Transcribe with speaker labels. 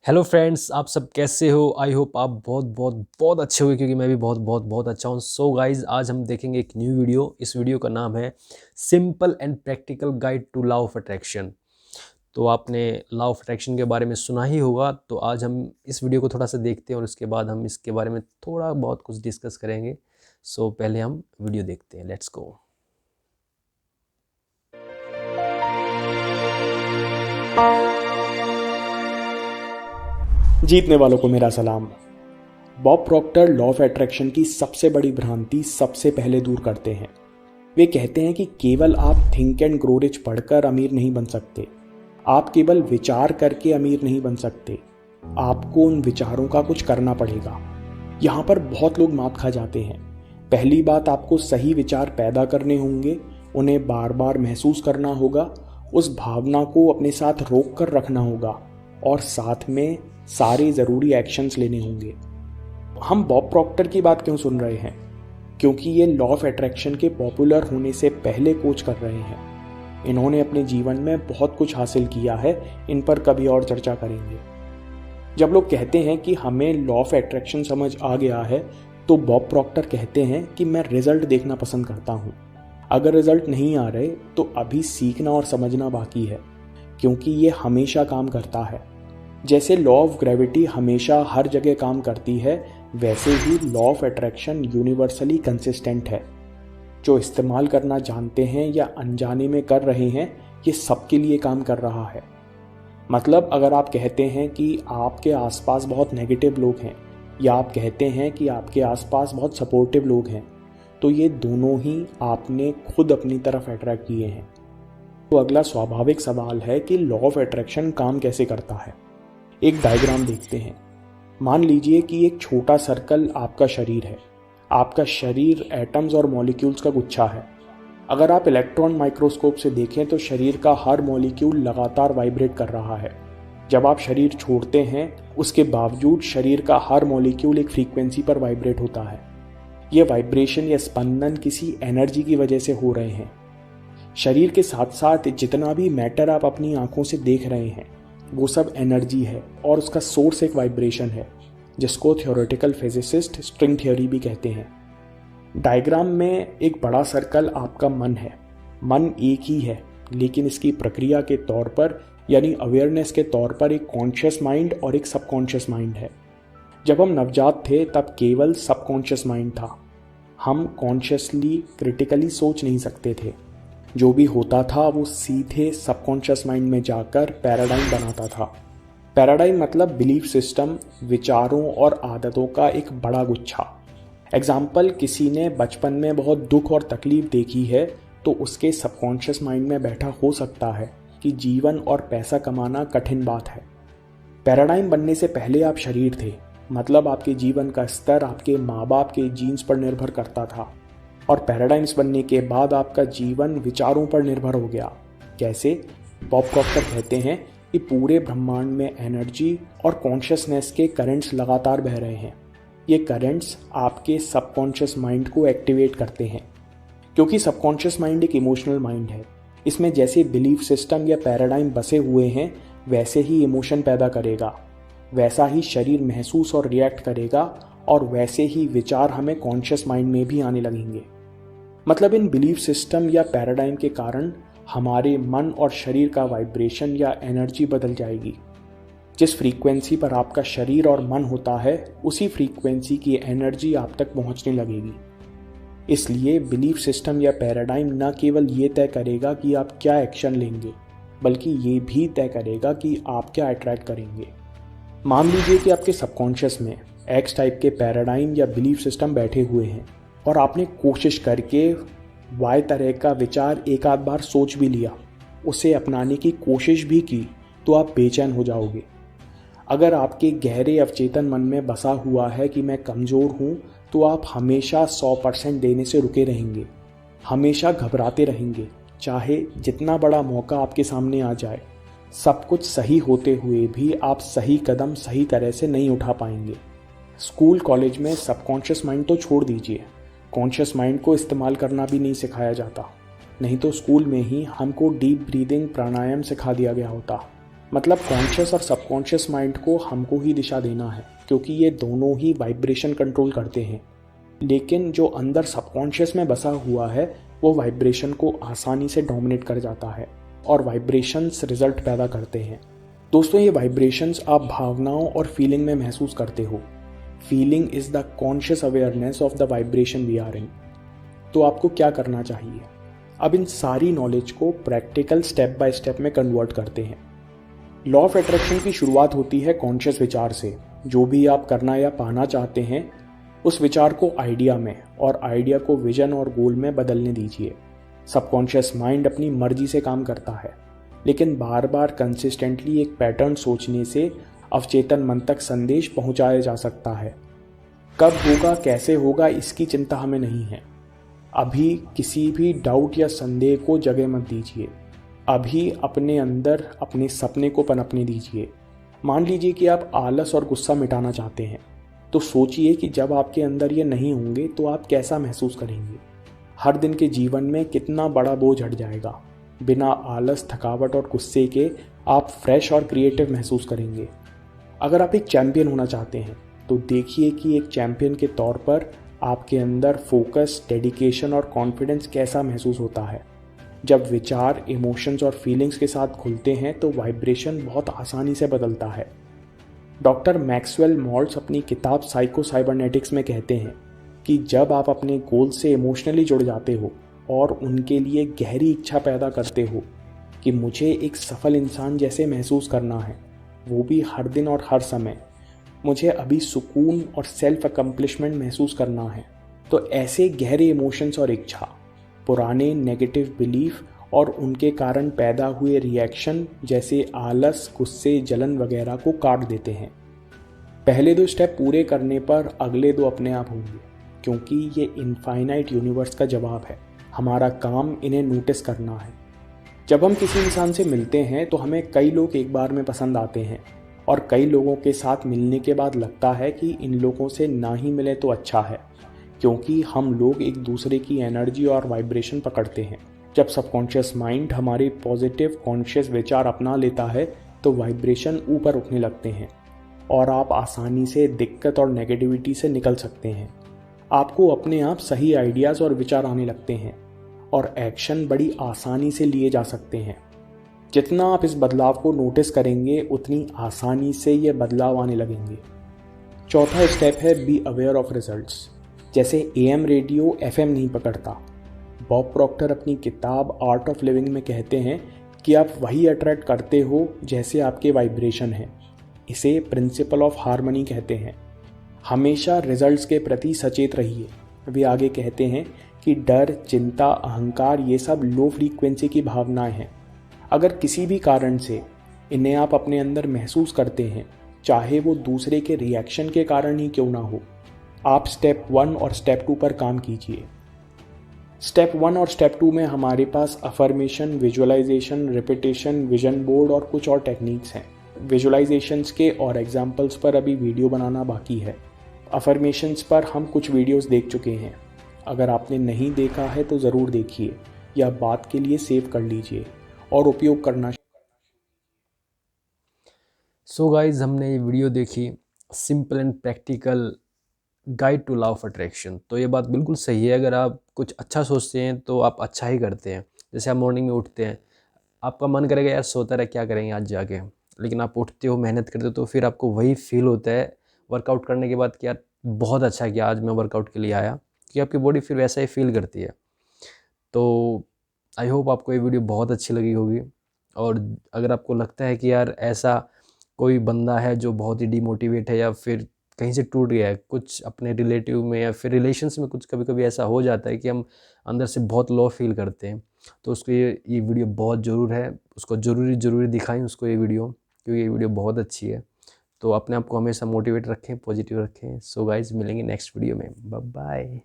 Speaker 1: Hello friends, आप सब कैसे हो? आई होप आप बहुत बहुत बहुत अच्छे हो, क्योंकि मैं भी बहुत बहुत बहुत अच्छा हूँ। सो गाइज, आज हम देखेंगे एक न्यू वीडियो। इस वीडियो का नाम है simple and practical guide to law of attraction. तो आपने लॉ ऑफ अट्रैक्शन के बारे में सुना ही होगा। तो आज हम इस वीडियो को थोड़ा सा देखते हैं और उसके बाद हम इसके बारे में थोड़ा बहुत कुछ डिस्कस करेंगे। सो पहले हम वीडियो देखते हैं। Let's go.
Speaker 2: जीतने वालों को मेरा सलाम। Bob Procter law of attraction की सबसे बड़ी भ्रांति सबसे पहले दूर करते हैं। वे कहते हैं कि केवल आप थिंक एंड ग्रो रिच पढ़कर अमीर नहीं बन सकते, आप केवल विचार करके अमीर नहीं बन सकते, आपको उन विचारों का कुछ करना पड़ेगा। यहाँ पर बहुत लोग मात खा जाते हैं। पहली बात, आपको सही विचार पैदा करने होंगे, उन्हें बार बार महसूस करना होगा, उस भावना को अपने साथ रोक कर रखना होगा और साथ में सारे ज़रूरी एक्शंस लेने होंगे। हम बॉब प्रॉक्टर की बात क्यों सुन रहे हैं? क्योंकि ये लॉ ऑफ अट्रैक्शन के पॉपुलर होने से पहले कोच कर रहे हैं। इन्होंने अपने जीवन में बहुत कुछ हासिल किया है, इन पर कभी और चर्चा करेंगे। जब लोग कहते हैं कि हमें लॉ ऑफ अट्रैक्शन समझ आ गया है, तो बॉब प्रॉक्टर कहते हैं कि मैं रिजल्ट देखना पसंद करता हूँ। अगर रिजल्ट नहीं आ रहे तो अभी सीखना और समझना बाकी है, क्योंकि ये हमेशा काम करता है। जैसे लॉ ऑफ ग्रेविटी हमेशा हर जगह काम करती है, वैसे ही law of attraction universally consistent है। जो इस्तेमाल करना जानते हैं या अनजाने में कर रहे हैं, ये सबके लिए काम कर रहा है। मतलब अगर आप कहते हैं कि आपके आसपास बहुत नेगेटिव लोग हैं, या आप कहते हैं कि आपके आसपास बहुत सपोर्टिव लोग हैं, तो ये दोनों ही आपने खुद अपनी तरफ अट्रैक्ट किए हैं। तो अगला स्वाभाविक सवाल है कि लॉ ऑफ अट्रैक्शन काम कैसे करता है। एक डायग्राम देखते हैं। मान लीजिए कि एक छोटा सर्कल आपका शरीर है। आपका शरीर एटम्स और मॉलिक्यूल्स का गुच्छा है। अगर आप इलेक्ट्रॉन माइक्रोस्कोप से देखें तो शरीर का हर मॉलिक्यूल लगातार वाइब्रेट कर रहा है। जब आप शरीर छोड़ते हैं, उसके बावजूद शरीर का हर मॉलिक्यूल एक फ्रीक्वेंसी पर वाइब्रेट होता है। ये वाइब्रेशन या स्पंदन किसी एनर्जी की वजह से हो रहे हैं। शरीर के साथ साथ जितना भी मैटर आप अपनी आंखों से देख रहे हैं, वो सब एनर्जी है और उसका सोर्स एक वाइब्रेशन है, जिसको थ्योरेटिकल फिजिसिस्ट स्ट्रिंग थ्योरी भी कहते हैं। डायग्राम में एक बड़ा सर्कल आपका मन है। मन एक ही है, लेकिन इसकी प्रक्रिया के तौर पर यानी अवेयरनेस के तौर पर एक कॉन्शियस माइंड और एक सबकॉन्शियस माइंड है। जब हम नवजात थे तब केवल सबकॉन्शियस माइंड था। हम कॉन्शियसली क्रिटिकली सोच नहीं सकते थे। जो भी होता था वो सीधे सबकॉन्शियस माइंड में जाकर पैराडाइम बनाता था। पैराडाइम मतलब बिलीफ सिस्टम, विचारों और आदतों का एक बड़ा गुच्छा। एग्जाम्पल, किसी ने बचपन में बहुत दुख और तकलीफ देखी है, तो उसके सबकॉन्शियस माइंड में बैठा हो सकता है कि जीवन और पैसा कमाना कठिन बात है। पैराडाइम बनने से पहले आप शरीर थे, मतलब आपके जीवन का स्तर आपके माँ बाप के जीन्स पर निर्भर करता था। और पैराडाइम्स बनने के बाद आपका जीवन विचारों पर निर्भर हो गया। कैसे? बॉब प्रॉक्टर कहते हैं कि पूरे ब्रह्मांड में एनर्जी और कॉन्शियसनेस के करंट्स लगातार बह रहे हैं। ये करंट्स आपके सबकॉन्शियस माइंड को एक्टिवेट करते हैं, क्योंकि सबकॉन्शियस माइंड एक इमोशनल माइंड है। इसमें जैसे बिलीफ सिस्टम या पैराडाइम बसे हुए हैं, वैसे ही इमोशन पैदा करेगा, वैसा ही शरीर महसूस और रिएक्ट करेगा, और वैसे ही विचार हमें कॉन्शियस माइंड में भी आने लगेंगे। मतलब इन बिलीफ सिस्टम या पैराडाइम के कारण हमारे मन और शरीर का वाइब्रेशन या एनर्जी बदल जाएगी। जिस फ्रीक्वेंसी पर आपका शरीर और मन होता है, उसी फ्रीक्वेंसी की एनर्जी आप तक पहुंचने लगेगी। इसलिए बिलीफ सिस्टम या पैराडाइम न केवल ये तय करेगा कि आप क्या एक्शन लेंगे, बल्कि ये भी तय करेगा कि आप क्या अट्रैक्ट करेंगे। मान लीजिए कि आपके सबकॉन्शियस में एक्स टाइप के पैराडाइम या बिलीफ सिस्टम बैठे हुए हैं, और आपने कोशिश करके वाई तरह का विचार एक आध बार सोच भी लिया, उसे अपनाने की कोशिश भी की, तो आप बेचैन हो जाओगे। अगर आपके गहरे अवचेतन मन में बसा हुआ है कि मैं कमज़ोर हूँ, तो आप हमेशा 100% देने से रुके रहेंगे, हमेशा घबराते रहेंगे, चाहे जितना बड़ा मौका आपके सामने आ जाए। सब कुछ सही होते हुए भी आप सही कदम सही तरह से नहीं उठा पाएंगे। स्कूल कॉलेज में सबकॉन्शियस माइंड तो छोड़ दीजिए, कॉन्शियस माइंड को इस्तेमाल करना भी नहीं सिखाया जाता। नहीं तो स्कूल में ही हमको डीप ब्रीदिंग प्राणायाम सिखा दिया गया होता। मतलब कॉन्शियस और सबकॉन्शियस माइंड को हमको ही दिशा देना है, क्योंकि ये दोनों ही वाइब्रेशन कंट्रोल करते हैं। लेकिन जो अंदर सबकॉन्शियस में बसा हुआ है वो वाइब्रेशन को आसानी से डोमिनेट कर जाता है और वाइब्रेशंस रिजल्ट पैदा करते हैं। दोस्तों, ये वाइब्रेशंस आप भावनाओं और फीलिंग में महसूस करते हो। Feeling is the conscious awareness of the vibration we are in. तो आपको क्या करना चाहिए? अब इन सारी नॉलेज को प्रैक्टिकल स्टेप बाय स्टेप में कन्वर्ट करते हैं। लॉ ऑफ अट्रैक्शन की शुरुआत होती है कॉन्शियस विचार से। जो भी आप करना या पाना चाहते हैं उस विचार को आइडिया में और आइडिया को विजन और गोल में बदलने दीजिए। सबकॉन्शियस माइंड अपनी मर्जी से काम करता है, लेकिन बार बार कंसिस्टेंटली एक पैटर्न सोचने से अवचेतन मन तक संदेश पहुंचाया जा सकता है। कब होगा, कैसे होगा, इसकी चिंता हमें नहीं है। अभी किसी भी डाउट या संदेह को जगह मत दीजिए। अभी अपने अंदर अपने सपने को पनपने दीजिए। मान लीजिए कि आप आलस और गुस्सा मिटाना चाहते हैं, तो सोचिए कि जब आपके अंदर ये नहीं होंगे तो आप कैसा महसूस करेंगे। हर दिन के जीवन में कितना बड़ा बोझ हट जाएगा। बिना आलस, थकावट और गुस्से के आप फ्रेश और क्रिएटिव महसूस करेंगे। अगर आप एक चैंपियन होना चाहते हैं तो देखिए कि एक चैंपियन के तौर पर आपके अंदर फोकस, डेडिकेशन और कॉन्फिडेंस कैसा महसूस होता है। जब विचार, इमोशंस और फीलिंग्स के साथ खुलते हैं तो वाइब्रेशन बहुत आसानी से बदलता है। डॉक्टर मैक्सवेल मॉल्ट्स अपनी किताब साइको साइबरनेटिक्स में कहते हैं कि जब आप अपने गोल से इमोशनली जुड़ जाते हो और उनके लिए गहरी इच्छा पैदा करते हो कि मुझे एक सफल इंसान जैसे महसूस करना है, वो भी हर दिन और हर समय, मुझे अभी सुकून और सेल्फ अकम्पलिशमेंट महसूस करना है, तो ऐसे गहरे इमोशंस और इच्छा पुराने नेगेटिव बिलीफ और उनके कारण पैदा हुए रिएक्शन जैसे आलस, गुस्से, जलन वगैरह को काट देते हैं। पहले 2 स्टेप पूरे करने पर अगले 2 अपने आप होंगे, क्योंकि ये इनफाइनाइट यूनिवर्स का जवाब है। हमारा काम इन्हें नोटिस करना है। जब हम किसी इंसान से मिलते हैं तो हमें कई लोग एक बार में पसंद आते हैं और कई लोगों के साथ मिलने के बाद लगता है कि इन लोगों से ना ही मिले तो अच्छा है, क्योंकि हम लोग एक दूसरे की एनर्जी और वाइब्रेशन पकड़ते हैं। जब सबकॉन्शियस माइंड हमारे पॉजिटिव कॉन्शियस विचार अपना लेता है तो वाइब्रेशन ऊपर उठने लगते हैं और आप आसानी से दिक्कत और नेगेटिविटी से निकल सकते हैं। आपको अपने आप सही आइडियाज़ और विचार आने लगते हैं और एक्शन बड़ी आसानी से लिए जा सकते हैं। जितना आप इस बदलाव को नोटिस करेंगे उतनी आसानी से ये बदलाव आने लगेंगे। चौथा स्टेप है बी अवेयर ऑफ रिजल्ट्स। जैसे AM रेडियो FM नहीं पकड़ता, बॉब प्रॉक्टर अपनी किताब आर्ट ऑफ लिविंग में कहते हैं कि आप वही अट्रैक्ट करते हो जैसे आपके वाइब्रेशन हैं। इसे प्रिंसिपल ऑफ हार्मनी कहते हैं। हमेशा रिजल्ट्स के प्रति सचेत रहिए। वे आगे कहते हैं कि डर, चिंता, अहंकार ये सब लो फ्रीक्वेंसी की भावनाएं हैं। अगर किसी भी कारण से इन्हें आप अपने अंदर महसूस करते हैं, चाहे वो दूसरे के रिएक्शन के कारण ही क्यों ना हो, आप स्टेप 1 और स्टेप 2 पर काम कीजिए। स्टेप 1 और स्टेप 2 में हमारे पास affirmation, visualisation, repetition, vision board और कुछ और टेक्निक्स हैं। विजुअलाइजेशंस के और एग्जाम्पल्स पर अभी वीडियो बनाना बाकी है। अफर्मेशंस पर हम कुछ वीडियोस देख चुके हैं। अगर आपने नहीं देखा है तो ज़रूर देखिए या बात के लिए सेव कर लीजिए और उपयोग करना।
Speaker 1: सो गाइज, हमने ये वीडियो देखी, simple and practical guide to law of attraction. तो ये बात बिल्कुल सही है। अगर आप कुछ अच्छा सोचते हैं तो आप अच्छा ही करते हैं। जैसे आप मॉर्निंग में उठते हैं, आपका मन करेगा यार सोता रहे, क्या करेंगे आज जाके, लेकिन आप उठते हो, मेहनत करते हो, तो फिर आपको वही फील होता है वर्कआउट करने के बाद कि यार बहुत अच्छा किया, आज मैं वर्कआउट के लिए आया, कि आपकी बॉडी फिर वैसा ही फील करती है। तो आई होप आपको ये वीडियो बहुत अच्छी लगी होगी। और अगर आपको लगता है कि यार ऐसा कोई बंदा है जो बहुत ही डिमोटिवेट है या फिर कहीं से टूट गया है, कुछ अपने रिलेटिव में या फिर रिलेशंस में कुछ कभी कभी ऐसा हो जाता है कि हम अंदर से बहुत लो फील करते हैं, तो उसको ये वीडियो बहुत ज़रूर है, उसको ज़रूरी दिखाएं उसको ये वीडियो, क्योंकि ये वीडियो बहुत अच्छी है। तो अपने आप को हमेशा मोटिवेट रखें, पॉजिटिव रखें। सो गाइज, मिलेंगे नेक्स्ट वीडियो में। Bye bye.